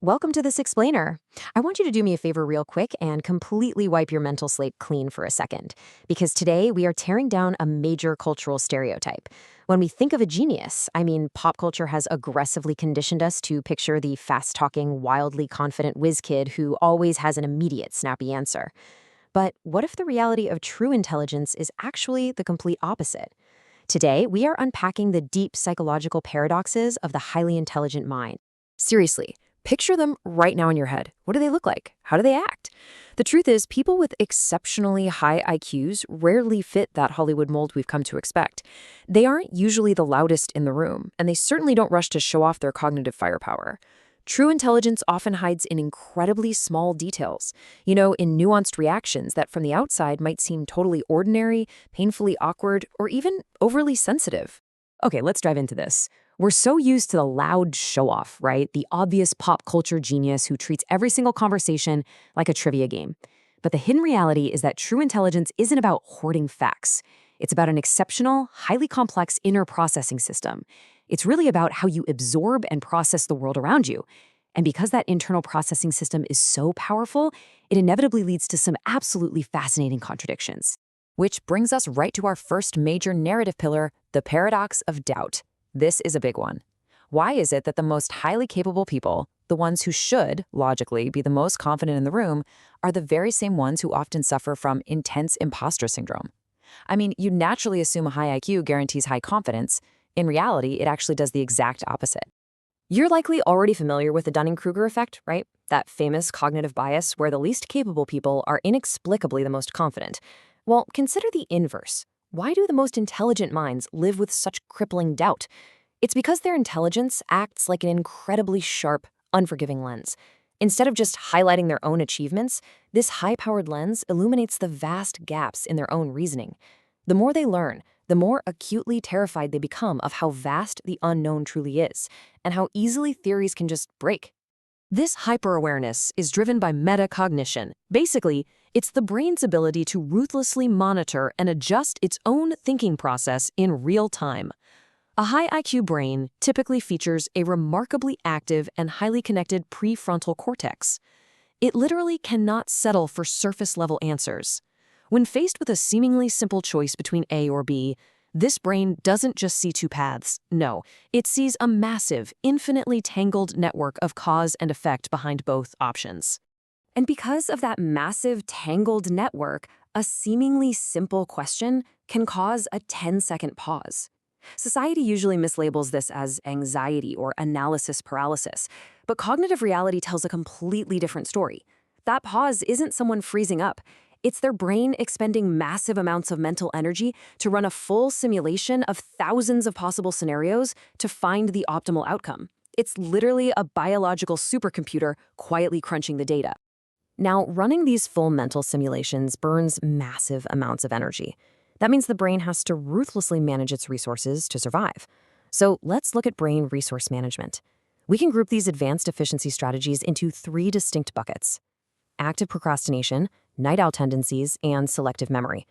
Welcome to this explainer. I want you to do me a favor real quick and completely wipe your mental slate clean for a second, because today we are tearing down a major cultural stereotype. When we think of a genius, pop culture has aggressively conditioned us to picture the fast-talking, wildly confident whiz kid who always has an immediate, snappy answer. But what if the reality of true intelligence is actually the complete opposite? Today, we are unpacking the deep psychological paradoxes of the highly intelligent mind. Seriously. Picture them right now in your head. What do they look like? How do they act? The truth is, people with exceptionally high IQs rarely fit that Hollywood mold we've come to expect. They aren't usually the loudest in the room, and they certainly don't rush to show off their cognitive firepower. True intelligence often hides in incredibly small details, in nuanced reactions that from the outside might seem totally ordinary, painfully awkward, or even overly sensitive. Okay, let's dive into this. We're so used to the loud show-off, right? The obvious pop culture genius who treats every single conversation like a trivia game. But the hidden reality is that true intelligence isn't about hoarding facts. It's about an exceptional, highly complex inner processing system. It's really about how you absorb and process the world around you. And because that internal processing system is so powerful, it inevitably leads to some absolutely fascinating contradictions. Which brings us right to our first major narrative pillar, the paradox of doubt. This is a big one. Why is it that the most highly capable people, the ones who should, logically, be the most confident in the room, are the very same ones who often suffer from intense imposter syndrome? You naturally assume a high IQ guarantees high confidence. In reality, it actually does the exact opposite. You're likely already familiar with the Dunning-Kruger effect, right? That famous cognitive bias where the least capable people are inexplicably the most confident. Well, consider the inverse. Why do the most intelligent minds live with such crippling doubt? It's because their intelligence acts like an incredibly sharp, unforgiving lens. Instead of just highlighting their own achievements, this high-powered lens illuminates the vast gaps in their own reasoning. The more they learn, the more acutely terrified they become of how vast the unknown truly is, and how easily theories can just break. This hyper-awareness is driven by metacognition. Basically, it's the brain's ability to ruthlessly monitor and adjust its own thinking process in real time. A high IQ brain typically features a remarkably active and highly connected prefrontal cortex. It literally cannot settle for surface-level answers. When faced with a seemingly simple choice between A or B, this brain doesn't just see two paths. No, it sees a massive, infinitely tangled network of cause and effect behind both options. And because of that massive, tangled network, a seemingly simple question can cause a 10-second pause. Society usually mislabels this as anxiety or analysis paralysis, but cognitive reality tells a completely different story. That pause isn't someone freezing up. It's their brain expending massive amounts of mental energy to run a full simulation of thousands of possible scenarios to find the optimal outcome. It's literally a biological supercomputer quietly crunching the data. Now, running these full mental simulations burns massive amounts of energy. That means the brain has to ruthlessly manage its resources to survive. So let's look at brain resource management. We can group these advanced efficiency strategies into three distinct buckets: active procrastination, night owl tendencies, and selective memory.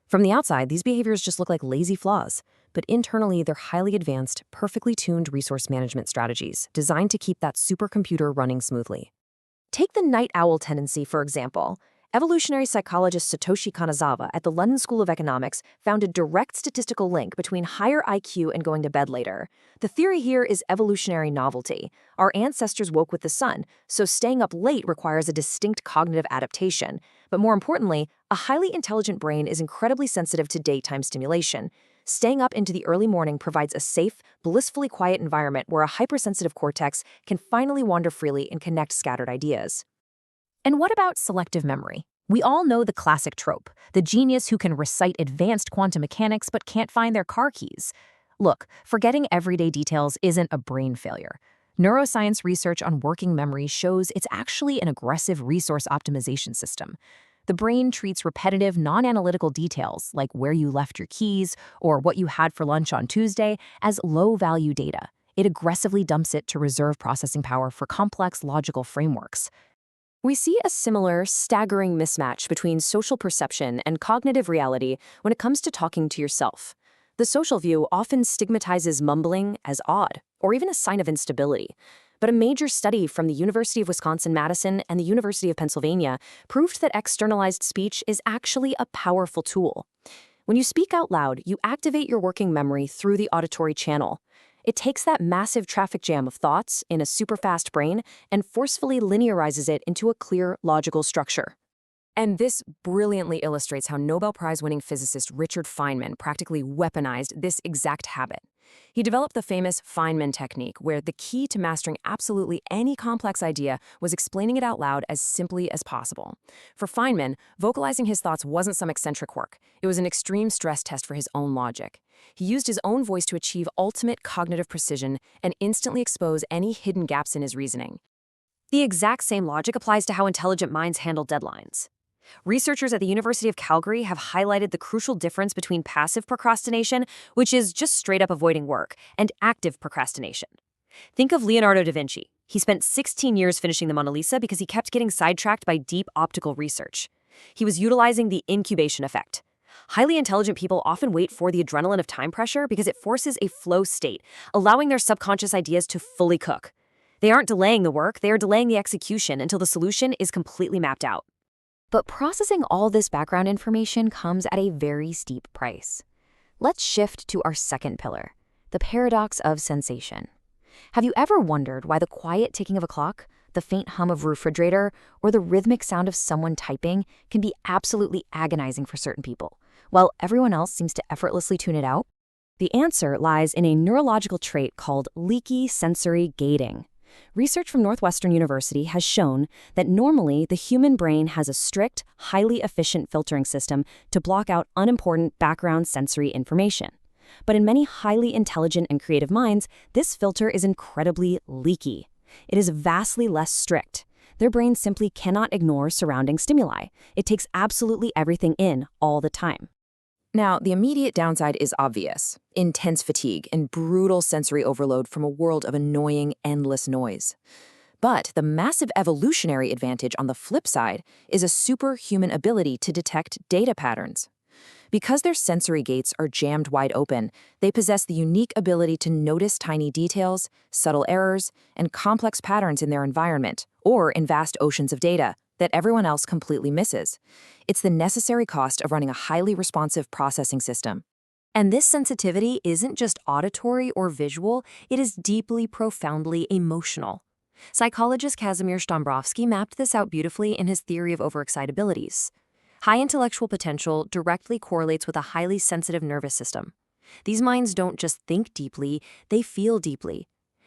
From the outside, these behaviors just look like lazy flaws, but internally they're highly advanced, perfectly tuned resource management strategies designed to keep that supercomputer running smoothly. Take the night owl tendency, for example. Evolutionary psychologist Satoshi Kanazawa at the London School of Economics found a direct statistical link between higher IQ and going to bed later. The theory here is evolutionary novelty. Our ancestors woke with the sun, so staying up late requires a distinct cognitive adaptation. But more importantly, a highly intelligent brain is incredibly sensitive to daytime stimulation. Staying up into the early morning provides a safe, blissfully quiet environment where a hypersensitive cortex can finally wander freely and connect scattered ideas. And what about selective memory? We all know the classic trope, the genius who can recite advanced quantum mechanics but can't find their car keys. Look, forgetting everyday details isn't a brain failure. Neuroscience research on working memory shows it's actually an aggressive resource optimization system. The brain treats repetitive, non-analytical details, like where you left your keys or what you had for lunch on Tuesday, as low-value data. It aggressively dumps it to reserve processing power for complex logical frameworks. We see a similar, staggering mismatch between social perception and cognitive reality when it comes to talking to yourself. The social view often stigmatizes mumbling as odd, or even a sign of instability. But a major study from the University of Wisconsin-Madison and the University of Pennsylvania proved that externalized speech is actually a powerful tool. When you speak out loud, you activate your working memory through the auditory channel. It takes that massive traffic jam of thoughts in a super-fast brain and forcefully linearizes it into a clear, logical structure. And this brilliantly illustrates how Nobel Prize-winning physicist Richard Feynman practically weaponized this exact habit. He developed the famous Feynman technique, where the key to mastering absolutely any complex idea was explaining it out loud as simply as possible. For Feynman, vocalizing his thoughts wasn't some eccentric quirk. It was an extreme stress test for his own logic. He used his own voice to achieve ultimate cognitive precision and instantly expose any hidden gaps in his reasoning. The exact same logic applies to how intelligent minds handle deadlines. Researchers at the University of Calgary have highlighted the crucial difference between passive procrastination, which is just straight up avoiding work, and active procrastination. Think of Leonardo da Vinci. He spent 16 years finishing the Mona Lisa because he kept getting sidetracked by deep optical research. He was utilizing the incubation effect. Highly intelligent people often wait for the adrenaline of time pressure because it forces a flow state, allowing their subconscious ideas to fully cook. They aren't delaying the work, they are delaying the execution until the solution is completely mapped out. But processing all this background information comes at a very steep price. Let's shift to our second pillar, the paradox of sensation. Have you ever wondered why the quiet ticking of a clock, the faint hum of a refrigerator, or the rhythmic sound of someone typing can be absolutely agonizing for certain people, while everyone else seems to effortlessly tune it out? The answer lies in a neurological trait called leaky sensory gating. Research from Northwestern University has shown that normally the human brain has a strict, highly efficient filtering system to block out unimportant background sensory information. But in many highly intelligent and creative minds, this filter is incredibly leaky. It is vastly less strict. Their brain simply cannot ignore surrounding stimuli. It takes absolutely everything in all the time. Now, the immediate downside is obvious: intense fatigue and brutal sensory overload from a world of annoying, endless noise. But the massive evolutionary advantage on the flip side is a superhuman ability to detect data patterns. Because their sensory gates are jammed wide open, they possess the unique ability to notice tiny details, subtle errors, and complex patterns in their environment, or in vast oceans of data, that everyone else completely misses. It's the necessary cost of running a highly responsive processing system. And this sensitivity isn't just auditory or visual, it is deeply, profoundly emotional. Psychologist Kazimierz Stambrovsky mapped this out beautifully in his theory of overexcitabilities. High intellectual potential directly correlates with a highly sensitive nervous system. These minds don't just think deeply, they feel deeply.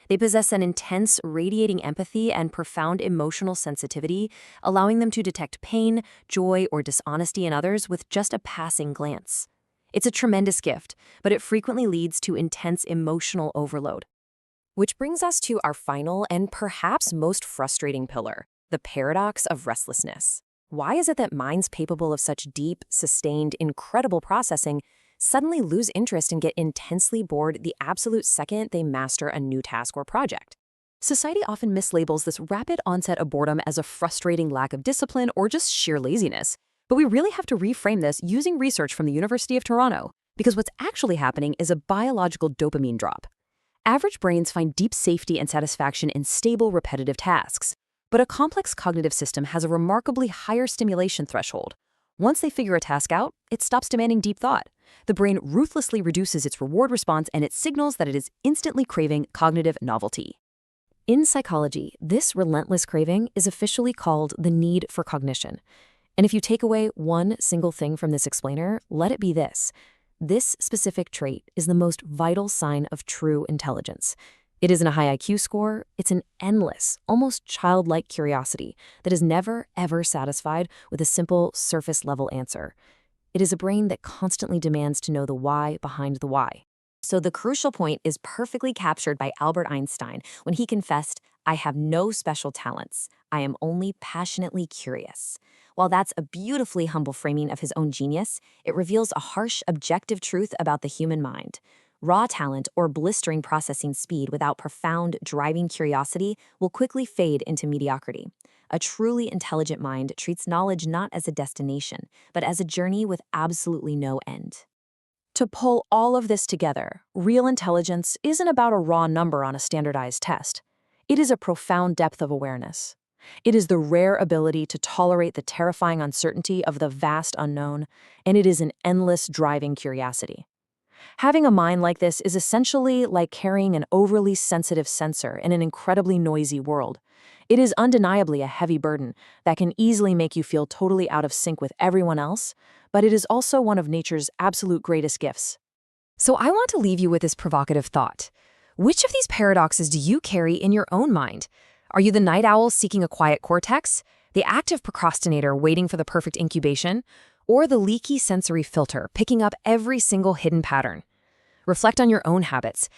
They possess an intense, radiating empathy and profound emotional sensitivity, allowing them to detect pain, joy, or dishonesty in others with just a passing glance. It's a tremendous gift, but it frequently leads to intense emotional overload. Which brings us to our final and perhaps most frustrating pillar, the paradox of restlessness. Why is it that minds capable of such deep, sustained, incredible processing suddenly lose interest and get intensely bored the absolute second they master a new task or project? Society often mislabels this rapid onset of boredom as a frustrating lack of discipline or just sheer laziness. But we really have to reframe this using research from the University of Toronto, because what's actually happening is a biological dopamine drop. Average brains find deep safety and satisfaction in stable, repetitive tasks. But a complex cognitive system has a remarkably higher stimulation threshold. Once they figure a task out, it stops demanding deep thought. The brain ruthlessly reduces its reward response, and it signals that it is instantly craving cognitive novelty. In psychology, this relentless craving is officially called the need for cognition. And if you take away one single thing from this explainer, let it be this. This specific trait is the most vital sign of true intelligence. It isn't a high IQ score, it's an endless, almost childlike curiosity that is never, ever satisfied with a simple, surface-level answer. It is a brain that constantly demands to know the why behind the why. So the crucial point is perfectly captured by Albert Einstein when he confessed, "I have no special talents. I am only passionately curious." While that's a beautifully humble framing of his own genius, it reveals a harsh, objective truth about the human mind. Raw talent or blistering processing speed without profound, driving curiosity will quickly fade into mediocrity. A truly intelligent mind treats knowledge not as a destination, but as a journey with absolutely no end. To pull all of this together, real intelligence isn't about a raw number on a standardized test. It is a profound depth of awareness. It is the rare ability to tolerate the terrifying uncertainty of the vast unknown, and it is an endless driving curiosity. Having a mind like this is essentially like carrying an overly sensitive sensor in an incredibly noisy world. It is undeniably a heavy burden that can easily make you feel totally out of sync with everyone else, but it is also one of nature's absolute greatest gifts. So I want to leave you with this provocative thought. Which of these paradoxes do you carry in your own mind? Are you the night owl seeking a quiet cortex, the active procrastinator waiting for the perfect incubation, or the leaky sensory filter picking up every single hidden pattern? Reflect on your own habits